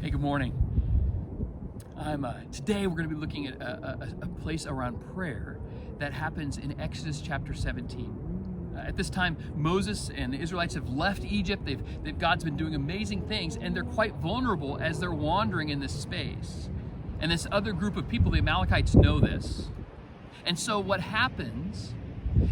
Hey, good morning. Today we're going to be looking at a place around prayer that happens in Exodus chapter 17. At this time, Moses and the Israelites have left Egypt. God's been doing amazing things, and they're quite vulnerable as they're wandering in this space. And this other group of people, the Amalekites, know this. And so what happens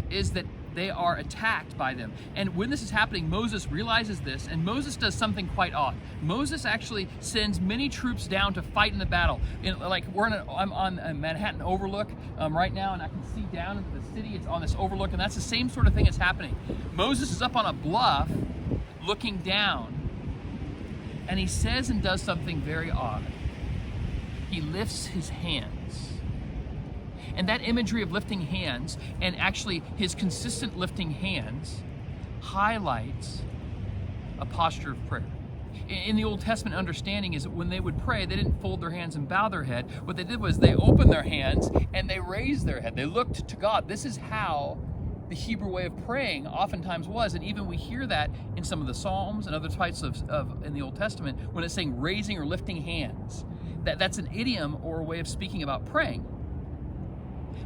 is that they are attacked by them. And when this is happening, Moses realizes this, and Moses does something quite odd. Moses actually sends many troops down to fight in the battle. I'm on a Manhattan Overlook right now, and I can see down into the city. It's on this overlook, and that's the same sort of thing that's happening. Moses is up on a bluff looking down, and he says and does something very odd. He lifts his hands. And that imagery of lifting hands, and actually his consistent lifting hands, highlights a posture of prayer. In the Old Testament understanding is that when they would pray, they didn't fold their hands and bow their head. What they did was they opened their hands and they raised their head. They looked to God. This is how the Hebrew way of praying oftentimes was, and even we hear that in some of the Psalms and other types of in the Old Testament when it's saying raising or lifting hands. That's an idiom or a way of speaking about praying.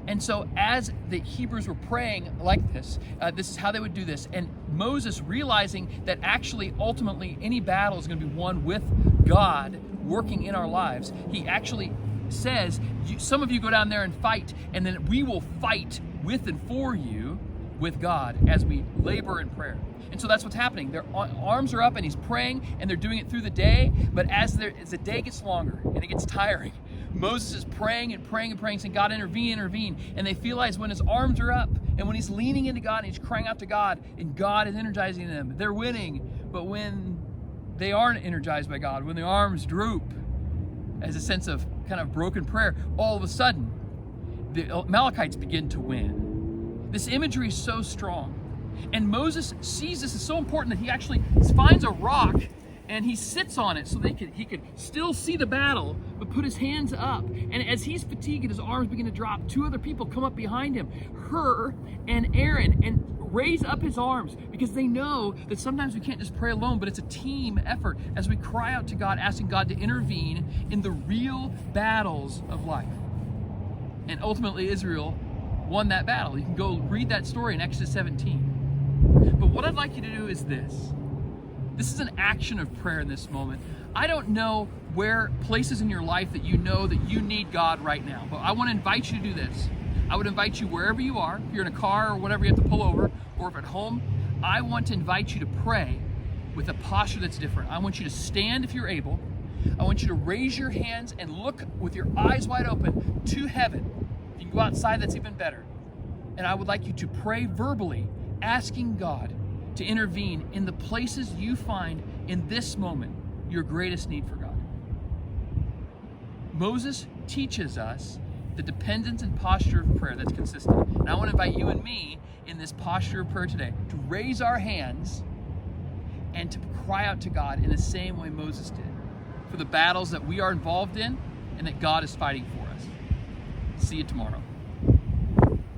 And so as the Hebrews were praying like this, this is how they would do this. And Moses, realizing that actually ultimately any battle is going to be won with God working in our lives, he actually says, some of you go down there and fight, and then we will fight with and for you with God as we labor in prayer. And so that's what's happening. Their arms are up and he's praying, and they're doing it through the day. But as the day gets longer and it gets tiring, Moses is praying and praying and praying, saying, God, intervene, intervene. And they realize when his arms are up and when he's leaning into God and he's crying out to God and God is energizing them, they're winning. But when they aren't energized by God, when the arms droop as a sense of kind of broken prayer, all of a sudden, the Amalekites begin to win. This imagery is so strong. And Moses sees this is so important that he actually finds a rock and he sits on it so he could still see the battle, but put his hands up. And as he's fatigued and his arms begin to drop, two other people come up behind him, Hur and Aaron, and raise up his arms, because they know that sometimes we can't just pray alone, but it's a team effort as we cry out to God, asking God to intervene in the real battles of life. And ultimately Israel won that battle. You can go read that story in Exodus 17. But what I'd like you to do is this. This is an action of prayer in this moment. I don't know where places in your life that you know that you need God right now, but I want to invite you to do this. I would invite you wherever you are, if you're in a car or whatever you have to pull over, or if at home, I want to invite you to pray with a posture that's different. I want you to stand if you're able. I want you to raise your hands and look with your eyes wide open to heaven. If you can go outside, that's even better. And I would like you to pray verbally, asking God to intervene in the places you find in this moment your greatest need for God. Moses teaches us the dependence and posture of prayer that's consistent. And I want to invite you and me in this posture of prayer today to raise our hands and to cry out to God in the same way Moses did for the battles that we are involved in and that God is fighting for us. See you tomorrow.